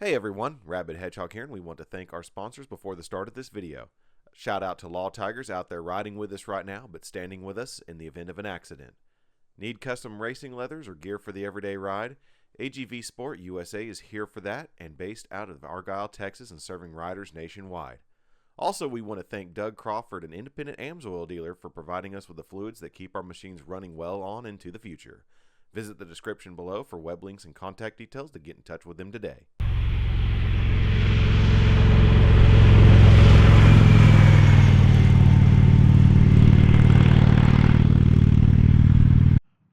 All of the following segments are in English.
Hey everyone, Rabbit Hedgehog here, and we want to thank our sponsors before the start of this video. Shout out to Law Tigers out there riding with us right now, but standing with us in the event of an accident. Need custom racing leathers or gear for the everyday ride? AGVSportUSA is here for that, and based out of Argyle, Texas, and serving riders nationwide. Also, we want to thank Doug Crawford, an independent AMSOIL dealer, for providing us with the fluids that keep our machines running well on into the future. Visit the description below for web links and contact details to get in touch with them today.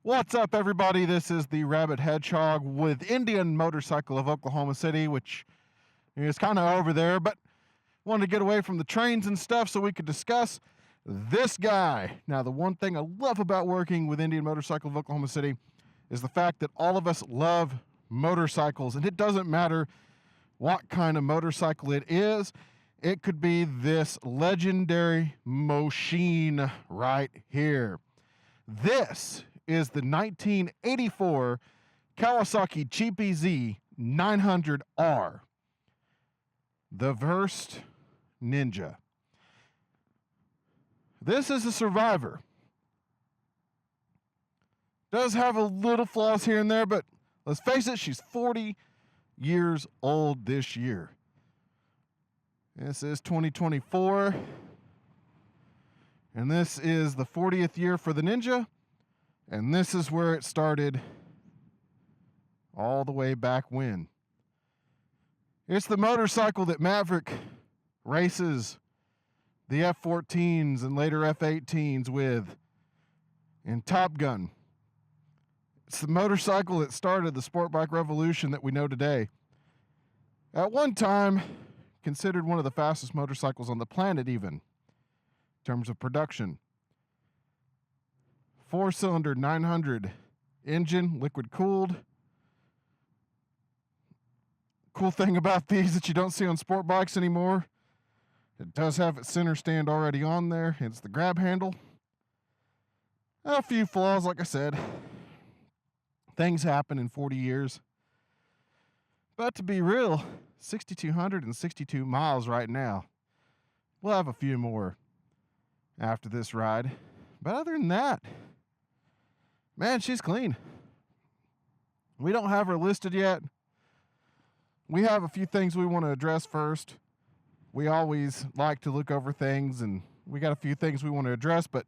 What's up, everybody? This is the Rabbit Hedgehog with Indian Motorcycle of Oklahoma City, which is kind of over there, but wanted to get away from the trains and stuff so we could discuss this guy. Now, the one thing I love about working with Indian Motorcycle of Oklahoma City is the fact that all of us love motorcycles, and it doesn't matter what kind of motorcycle it is. It could be this legendary machine right here. This is the 1984 Kawasaki GPZ 900R, the Versed Ninja. This is a survivor. Does have a little flaws here and there, but let's face it, she's 40 years old this year. This is 2024, and this is the 40th year for the Ninja. And this is where it started all the way back when. It's the motorcycle that Maverick races the F-14s and later F-18s with in Top Gun. It's the motorcycle that started the sport bike revolution that we know today. At one time, considered one of the fastest motorcycles on the planet even, in terms of production. 4-cylinder 900 engine, liquid cooled. Cool thing about these that you don't see on sport bikes anymore, it does have its center stand already on there. It's the grab handle. A few flaws, like I said. Things happen in 40 years. But to be real, 6,262 miles right now. We'll have a few more after this ride. But other than that, man, she's clean. We don't have her listed yet. We have a few things we want to address first. We always like to look over things, and we got a few things we want to address, but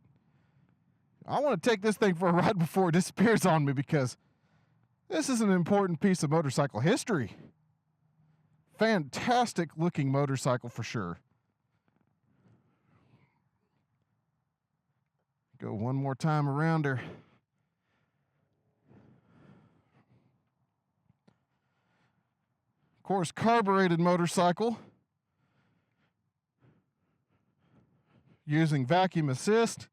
I want to take this thing for a ride before it disappears on me, because this is an important piece of motorcycle history. Fantastic looking motorcycle for sure. Go one more time around her. Of course, carbureted motorcycle using vacuum assist.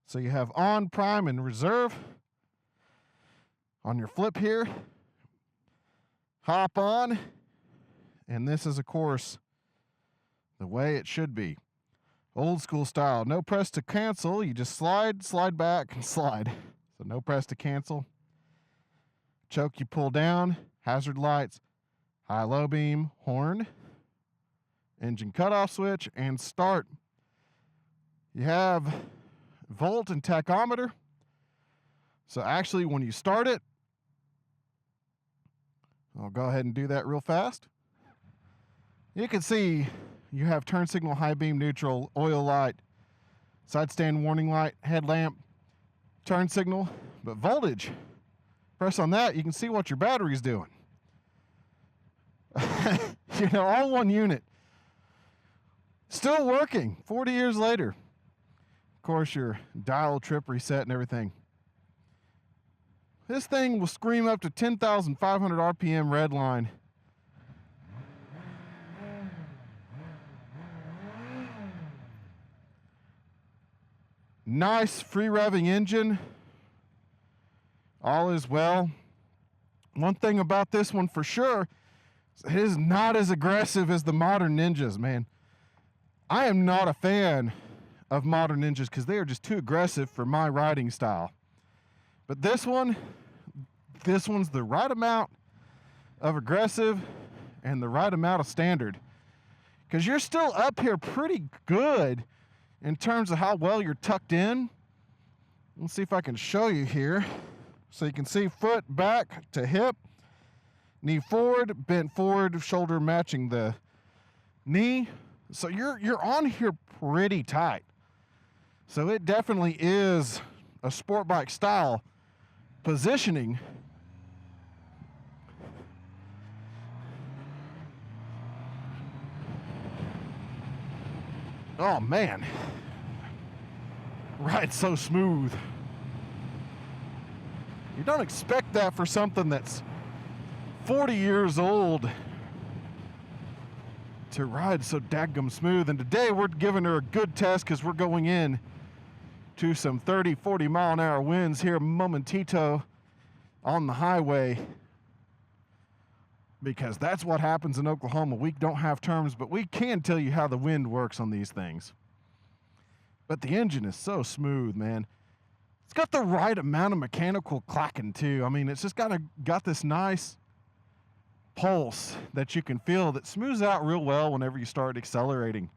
So you have on, prime, and reserve. On your flip here, hop on, and this is, of course, the way it should be. Old school style. No press to cancel. You just slide, slide back, and slide. So no press to cancel. Choke you pull down. Hazard lights. High-low beam. Horn. Engine cutoff switch. And start. You have volt and tachometer. So actually when you start it, I'll go ahead and do that real fast. You can see you have turn signal, high beam, neutral, oil light, side stand warning light, headlamp, turn signal, but voltage. Press on that, you can see what your battery's doing. All one unit. Still working 40 years later. Of course, your dial trip reset and everything. This thing will scream up to 10,500 RPM red line. Nice free revving engine. All is well. One thing about this one for sure, it is not as aggressive as the modern Ninjas, man. I am not a fan of modern Ninjas because they are just too aggressive for my riding style. But this one's the right amount of aggressive and the right amount of standard, because you're still up here pretty good in terms of how well you're tucked in. Let's see if I can show you here. So you can see foot back to hip, knee forward, bent forward, shoulder matching the knee. So you're on here pretty tight. So it definitely is a sport bike style positioning. Oh man, ride's so smooth. You don't expect that for something that's 40 years old to ride so daggum smooth. And today we're giving her a good test because we're going in to some 30, 40 mile an hour winds here momentito on the highway, because that's what happens in Oklahoma. We don't have terms, but we can tell you how the wind works on these things. But the engine is so smooth, man. It's got the right amount of mechanical clacking too. I mean, it's just got this nice pulse that you can feel that smooths out real well whenever you start accelerating.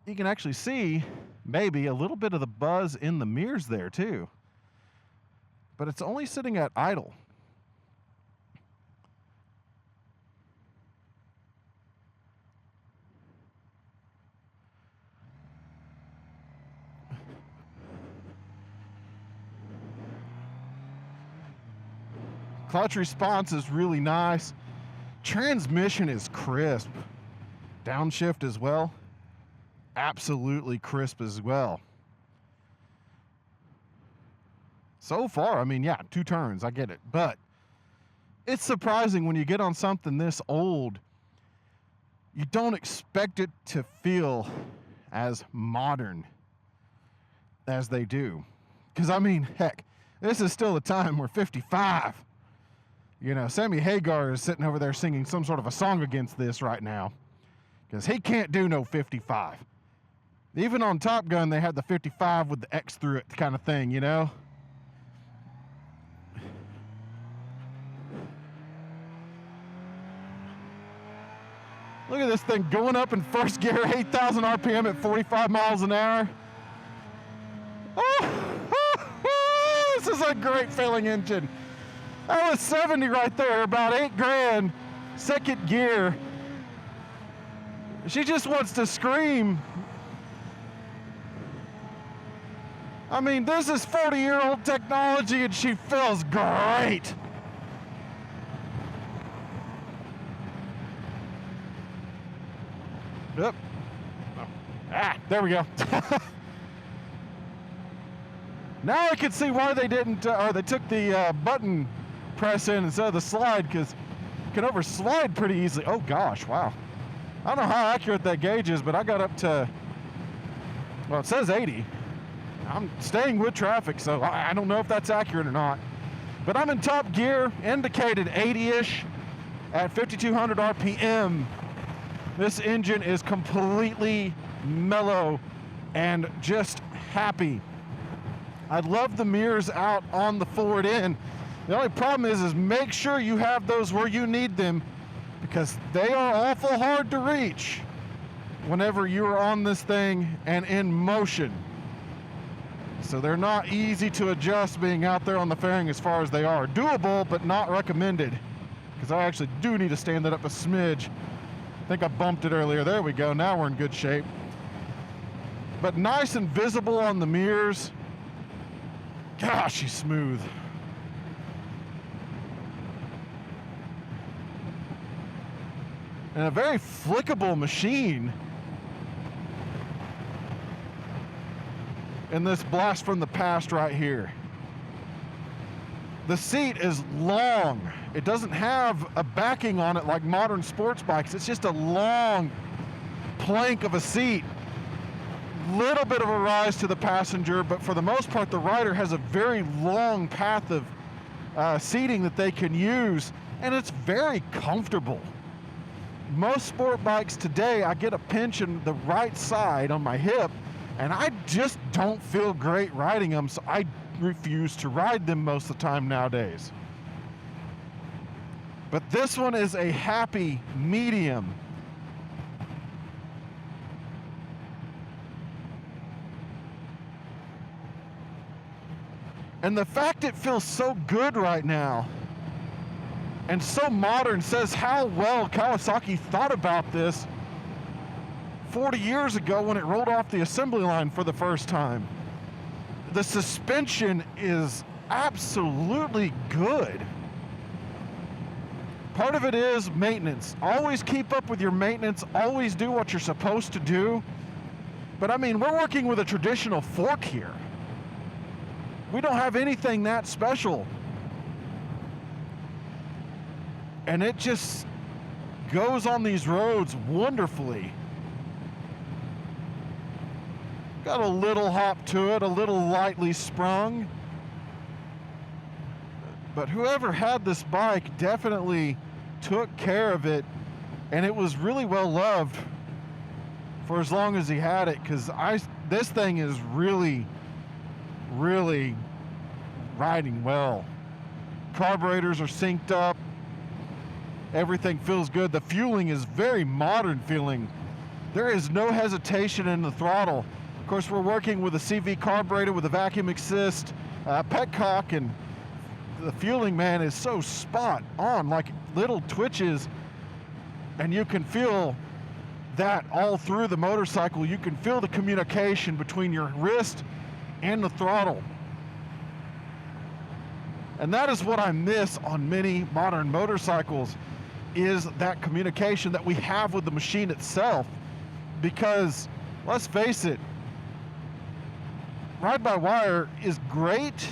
You can actually see maybe a little bit of the buzz in the mirrors there too, but it's only sitting at idle. Clutch response is really nice. Transmission is crisp. Downshift as well. Absolutely crisp as well. So far, I mean, yeah, 2 turns, I get it. But it's surprising when you get on something this old, you don't expect it to feel as modern as they do. Because, I mean, heck, this is still a time where 55. You know, Sammy Hagar is sitting over there singing some sort of a song against this right now, because he can't do no 55. Even on Top Gun, they had the 55 with the X through it kind of thing, you know? Look at this thing going up in first gear, 8,000 RPM at 45 miles an hour. Oh, this is a great feeling engine. That was 70 right there, about $8,000, second gear. She just wants to scream. I mean, this is 40-year-old technology and she feels great. Yep. There we go. Now I can see why they didn't, or they took the button press in instead of the slide, because you can overslide pretty easily. Oh gosh, wow. I don't know how accurate that gauge is, but I got up to, well, it says 80. I'm staying with traffic, so I don't know if that's accurate or not. But I'm in top gear, indicated 80-ish at 5,200 RPM. This engine is completely mellow and just happy. I love the mirrors out on the forward end. The only problem is make sure you have those where you need them, because they are awful hard to reach whenever you're on this thing and in motion. So they're not easy to adjust being out there on the fairing as far as they are. Doable, but not recommended, because I actually do need to stand that up a smidge. I think I bumped it earlier. There we go. Now we're in good shape. But nice and visible on the mirrors. Gosh, she's smooth. And a very flickable machine in this blast from the past right here. The seat is long. It doesn't have a backing on it like modern sports bikes. It's just a long plank of a seat. Little bit of a rise to the passenger, but for the most part, the rider has a very long path of seating that they can use, and it's very comfortable. Most sport bikes today, I get a pinch in the right side on my hip, and I just don't feel great riding them, so I refuse to ride them most of the time nowadays. But this one is a happy medium. And the fact it feels so good right now and so modern says how well Kawasaki thought about this 40 years ago when it rolled off the assembly line for the first time. The suspension is absolutely good. Part of it is maintenance. Always keep up with your maintenance. Always do what you're supposed to do. But I mean, we're working with a traditional fork here. We don't have anything that special. And it just goes on these roads wonderfully. Got a little hop to it, a little lightly sprung. But whoever had this bike definitely took care of it, and it was really well loved for as long as he had it, because this thing is really riding well. Carburetors are synced up. Everything feels good. The fueling is very modern feeling. There is no hesitation in the throttle. Of course, we're working with a CV carburetor with a vacuum assist, petcock, and the fueling, man, is so spot on, like little twitches, and you can feel that all through the motorcycle. You can feel the communication between your wrist and the throttle. And that is what I miss on many modern motorcycles, is that communication that we have with the machine itself. Because, let's face it, ride-by-wire is great,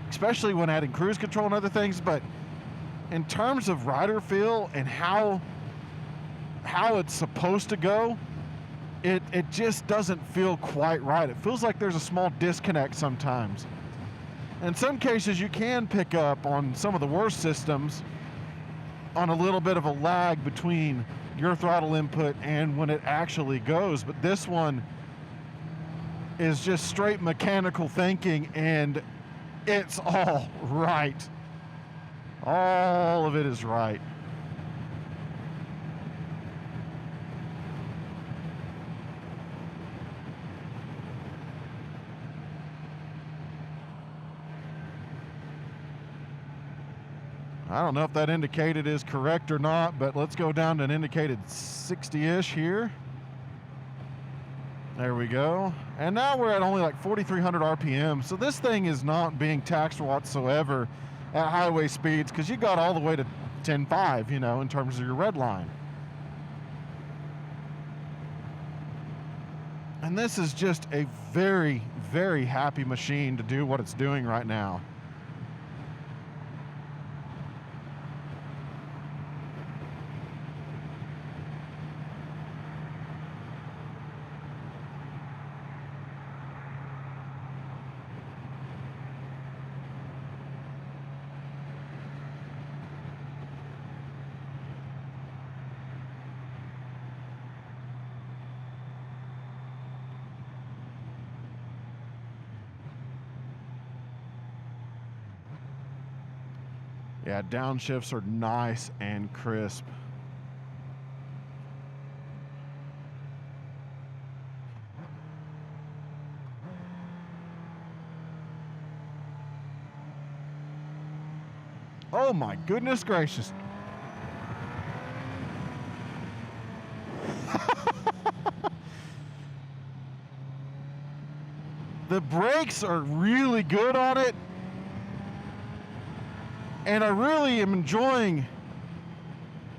especially when adding cruise control and other things, but in terms of rider feel and how it's supposed to go, it just doesn't feel quite right. It feels like there's a small disconnect sometimes. In some cases, you can pick up on some of the worst systems on a little bit of a lag between your throttle input and when it actually goes. But this one is just straight mechanical thinking, and it's all right. All of it is right. I don't know if that indicated is correct or not, but let's go down to an indicated 60-ish here. There we go. And now we're at only like 4,300 RPM. So this thing is not being taxed whatsoever at highway speeds, because you got all the way to 10.5, you know, in terms of your red line. And this is just a very, very happy machine to do what it's doing right now. Yeah, downshifts are nice and crisp. Oh my goodness gracious. The brakes are really good on it. And I really am enjoying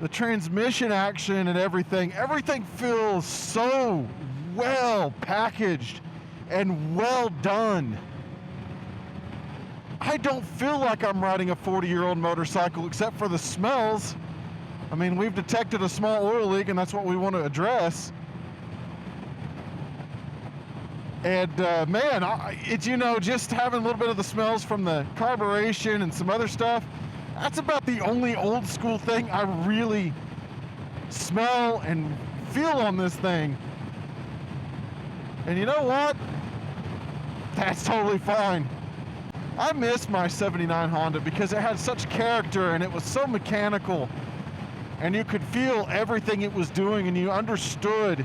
the transmission action and everything. Everything feels so well packaged and well done. I don't feel like I'm riding a 40-year-old motorcycle, except for the smells. I mean, we've detected a small oil leak, and that's what we want to address. And man, it's, you know, just having a little bit of the smells from the carburation and some other stuff, that's about the only old school thing I really smell and feel on this thing. And you know what? That's totally fine. I miss my '79 Honda because it had such character and it was so mechanical. and you could feel everything it was doing, and you understood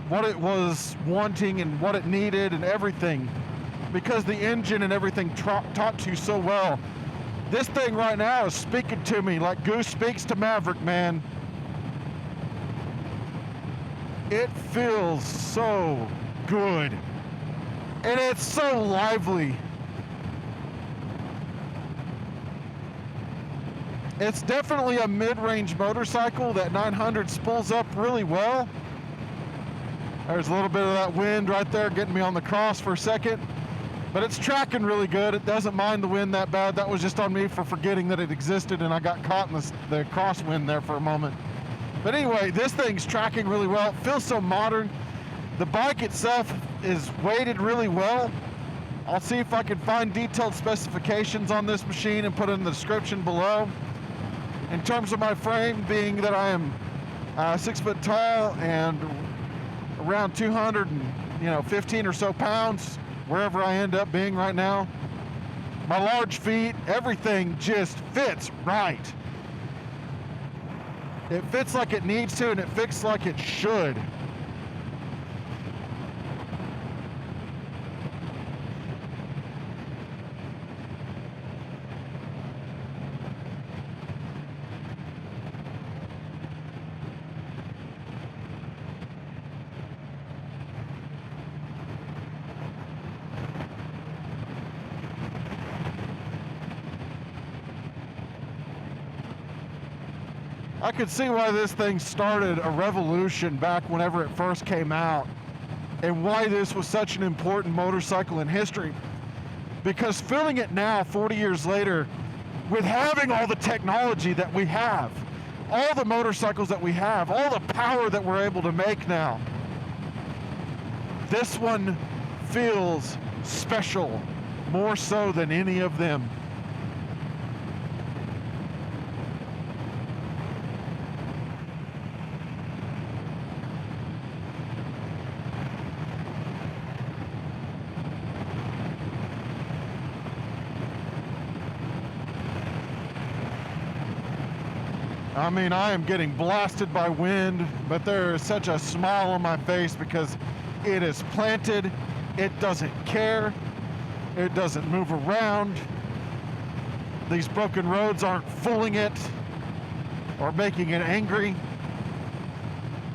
what it was wanting and what it needed and everything, because the engine and everything taught to you so well. This thing right now is speaking to me like Goose speaks to Maverick, man. It feels so good, and it's so lively. It's definitely a mid-range motorcycle. That 900 spools up really well. There's a little bit of that wind right there getting me on the cross for a second, but it's tracking really good. It doesn't mind the wind that bad. That was just on me for forgetting that it existed, and I got caught in the crosswind there for a moment. But anyway, this thing's tracking really well. It feels so modern. The bike itself is weighted really well. I'll see if I can find detailed specifications on this machine and put it in the description below. In terms of my frame, being that I am 6 foot tall and around 215 or so pounds, wherever I end up being right now, my large feet, everything just fits right. It fits like it needs to, and it fits like it should. I could see why this thing started a revolution back whenever it first came out, and why this was such an important motorcycle in history. Because feeling it now, 40 years later, with having all the technology that we have, all the motorcycles that we have, all the power that we're able to make now, this one feels special, more so than any of them. I mean, I am getting blasted by wind, but there is such a smile on my face because it is planted. It doesn't care. It doesn't move around. These broken roads aren't fooling it or making it angry.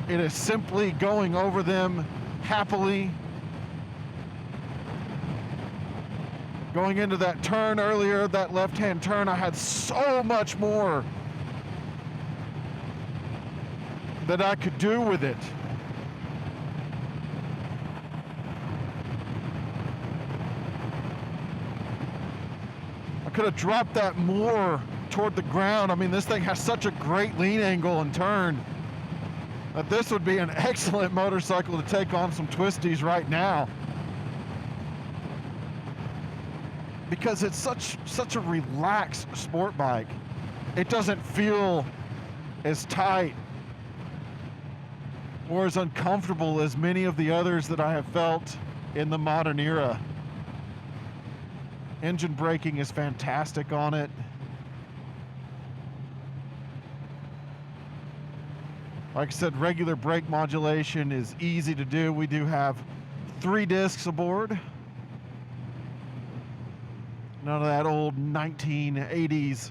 It is simply going over them happily. Going into that turn earlier, that left-hand turn, I had so much more that I could do with it. I could have dropped that more toward the ground. I mean, this thing has such a great lean angle and turn that this would be an excellent motorcycle to take on some twisties right now. Because it's such a relaxed sport bike. It doesn't feel as tight or as uncomfortable as many of the others that I have felt in the modern era. Engine braking is fantastic on it. Like I said, regular brake modulation is easy to do. We do have 3 discs aboard. None of that old 1980s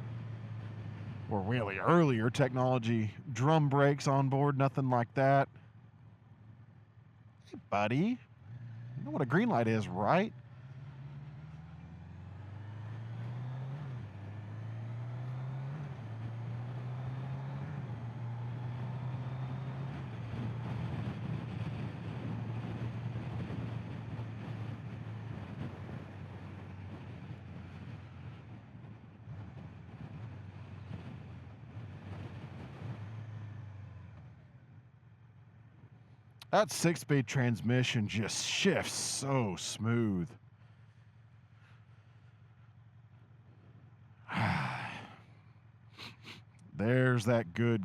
or really earlier technology drum brakes on board, nothing like that. Hey, buddy, you know what a green light is, right? That 6-speed transmission just shifts so smooth. There's that good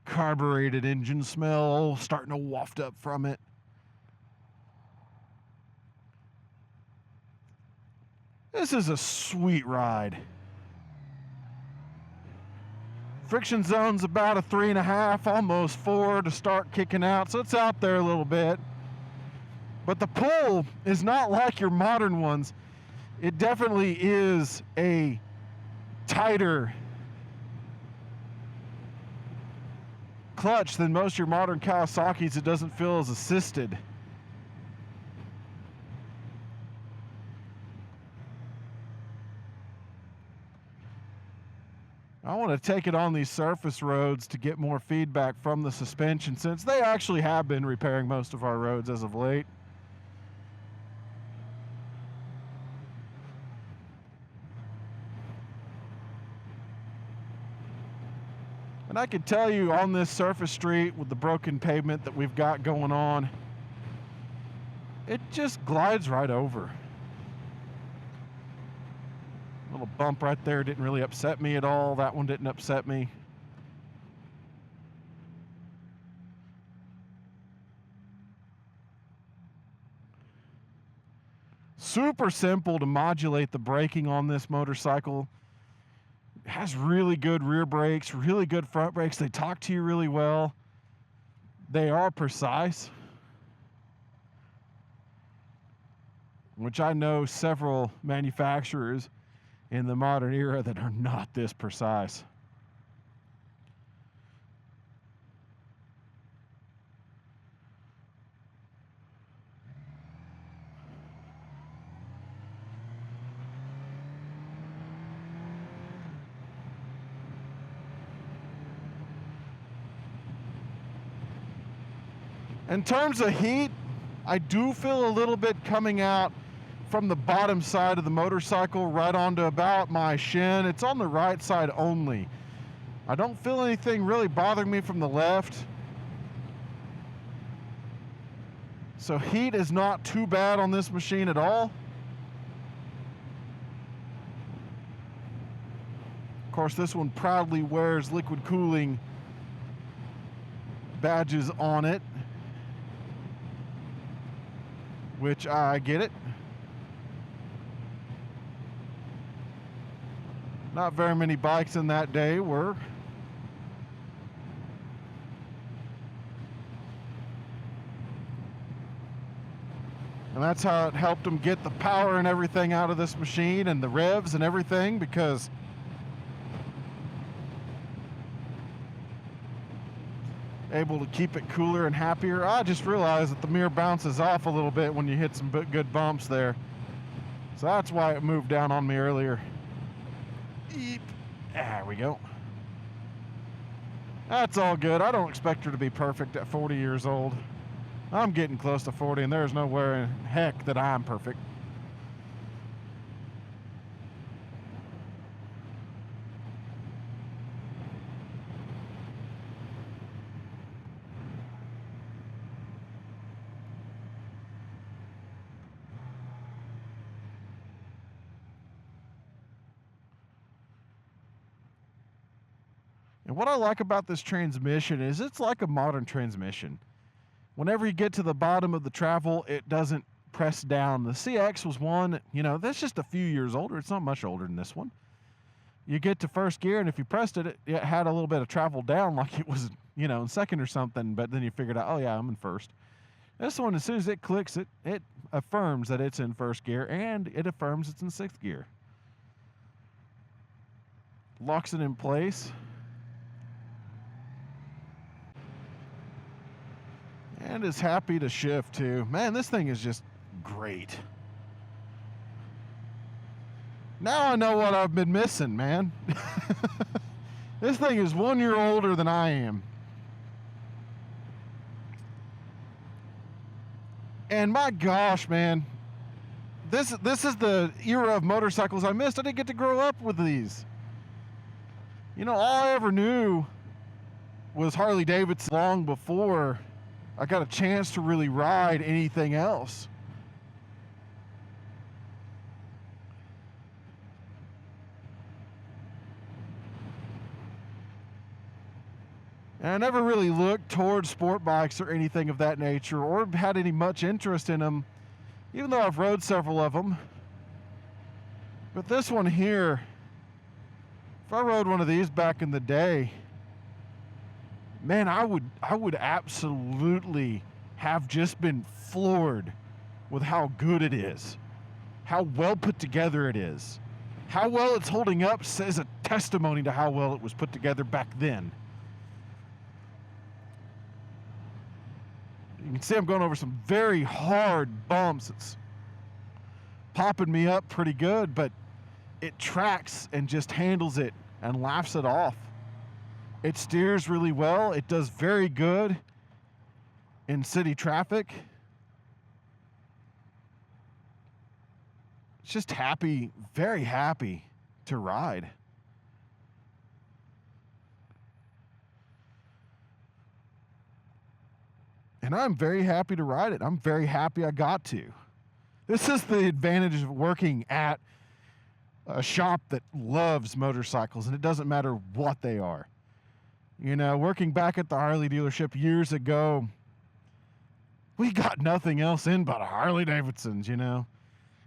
carbureted engine smell starting to waft up from it. This is a sweet ride. Friction zone's about a 3.5, almost 4 to start kicking out, so it's out there a little bit. But the pull is not like your modern ones. It definitely is a tighter clutch than most of your modern Kawasaki's. It doesn't feel as assisted. I want to take it on these surface roads to get more feedback from the suspension, since they actually have been repairing most of our roads as of late. And I can tell you, on this surface street with the broken pavement that we've got going on, it just glides right over. Little bump right there didn't really upset me at all. That one didn't upset me. Super simple to modulate the braking on this motorcycle. It has really good rear brakes, really good front brakes. They talk to you really well. They are precise, which I know several manufacturers in the modern era that are not this precise. In terms of heat, I do feel a little bit coming out from the bottom side of the motorcycle right onto about my shin. It's on the right side only. I don't feel anything really bothering me from the left. So heat is not too bad on this machine at all. Of course, this one proudly wears liquid cooling badges on it, which I get it. Not very many bikes in that day were. And that's how it helped them get the power and everything out of this machine, and the revs and everything, because able to keep it cooler and happier. I just realized that the mirror bounces off a little bit when you hit some good bumps there. So that's why it moved down on me earlier. Eep. There we go. That's all good. I don't expect her to be perfect at 40 years old. I'm getting close to 40, and there's nowhere in heck that I'm perfect. And what I like about this transmission is it's like a modern transmission. Whenever you get to the bottom of the travel, it doesn't press down. The CX was one, that's just a few years older. It's not much older than this one. You get to first gear, and if you pressed it, it had a little bit of travel down like it was, in second or something, but then you figured out, oh yeah, I'm in first. This one, as soon as it clicks, it affirms that it's in first gear, and it affirms it's in sixth gear. Locks it in place. And is happy to shift too. Man, this thing is just great. Now I know what I've been missing, man. This thing is 1 year older than I am. And my gosh, man, this is the era of motorcycles I missed. I didn't get to grow up with these. All I ever knew was Harley Davidson long before I got a chance to really ride anything else. And I never really looked towards sport bikes or anything of that nature, or had any much interest in them, even though I've rode several of them. But this one here If I rode one of these back in the day, man, I would absolutely have just been floored with how good it is, how well put together it is. How well it's holding up says a testimony to how well it was put together back then. You can see I'm going over some very hard bumps. It's popping me up pretty good, but it tracks and just handles it and laughs it off. It steers really well. It does very good in city traffic. It's just happy, very happy to ride. And I'm very happy to ride it. I'm very happy I got to. This is the advantage of working at a shop that loves motorcycles, and it doesn't matter what they are. You know, working back at the Harley dealership years ago, we got nothing else in but Harley Davidsons, you know.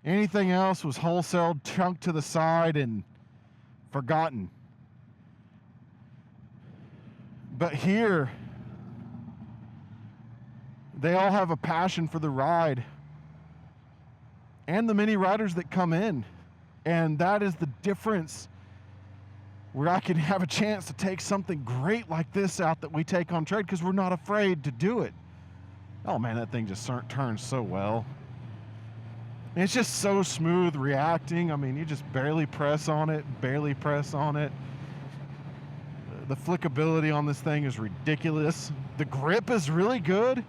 Anything else was wholesale, chunked to the side, and forgotten. But here, they all have a passion for the ride and the many riders that come in. And that is the difference, where I can have a chance to take something great like this out that we take on trade because we're not afraid to do it. Oh man, that thing just turns so well. And it's just so smooth reacting. I mean, you just barely press on it. The flickability on this thing is ridiculous. The grip is really good.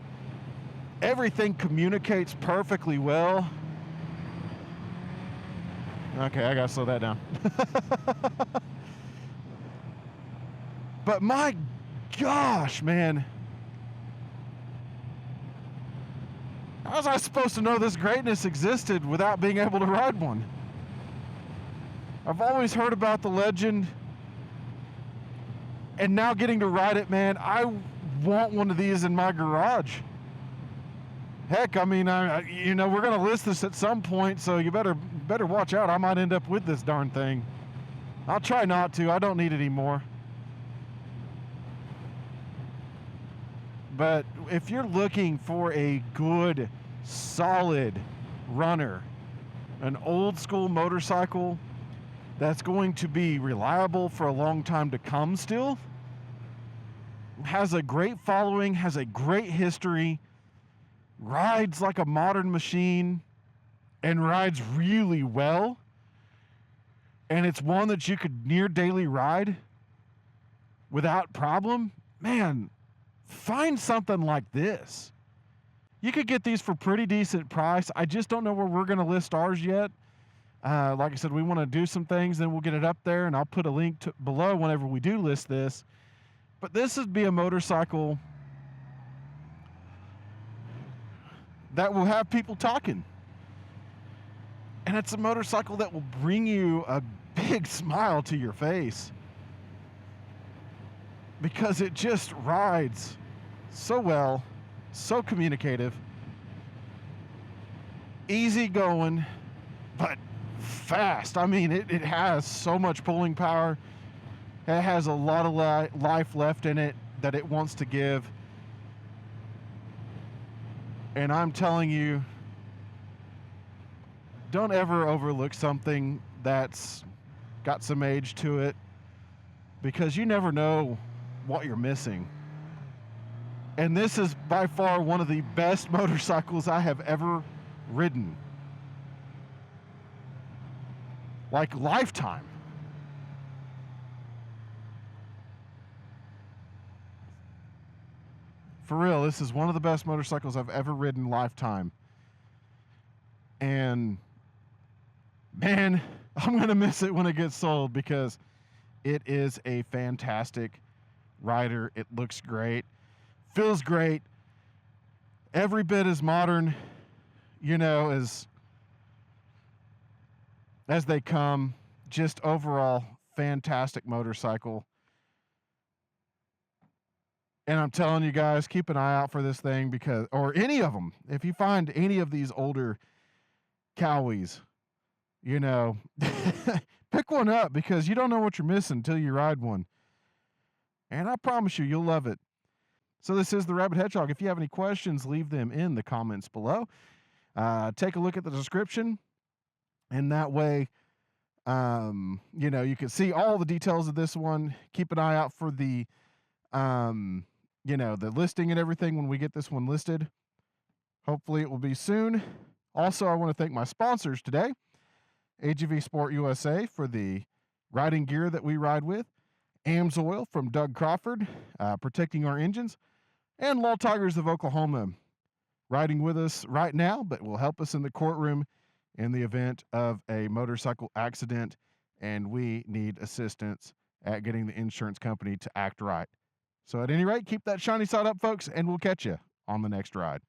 Everything communicates perfectly well. Okay, I gotta slow that down. But my gosh, man. How was I supposed to know this greatness existed without being able to ride one? I've always heard about the legend, and now getting to ride it, man, I want one of these in my garage. Heck, I mean, you know, we're gonna list this at some point, so you better watch out. I might end up with this darn thing. I'll try not to. I don't need it anymore. But if you're looking for a good, solid runner, an old school motorcycle that's going to be reliable for a long time to come still, has a great following, has a great history, rides like a modern machine, and rides really well, and it's one that you could near daily ride without problem, man, find something like this. You could get these for pretty decent price. I just don't know where we're going to list ours yet. Like I said, we want to do some things, then we'll get it up there, and I'll put a link below whenever we do list this. But this would be a motorcycle that will have people talking. And it's a motorcycle that will bring you a big smile to your face, because it just rides so well, so communicative, easy going, but fast. I mean, it has so much pulling power. It has a lot of life left in it that it wants to give. And I'm telling you, don't ever overlook something that's got some age to it, because you never know what you're missing. And this is by far one of the best motorcycles I have ever ridden. Like lifetime. For real, this is one of the best motorcycles I've ever ridden lifetime. And man, I'm going to miss it when it gets sold, because it is a fantastic rider. It looks great, feels great, every bit as modern, you know, as they come. Just overall fantastic motorcycle. And I'm telling you guys, keep an eye out for this thing, because, or any of them, if you find any of these older Cowies, you know, pick one up because you don't know what you're missing until you ride one. And I promise you, you'll love it. So this is the Rabbit Hedgehog. If you have any questions, leave them in the comments below. Take a look at the description, and that way, you can see all the details of this one. Keep an eye out for the, the listing and everything when we get this one listed. Hopefully it will be soon. Also, I want to thank my sponsors today, AGVSportUSA for the riding gear that we ride with, AMSOIL from Doug Crawford, protecting our engines, and Law Tigers of Oklahoma, riding with us right now, but will help us in the courtroom in the event of a motorcycle accident, and we need assistance at getting the insurance company to act right. So at any rate, keep that shiny side up, folks, and we'll catch you on the next ride.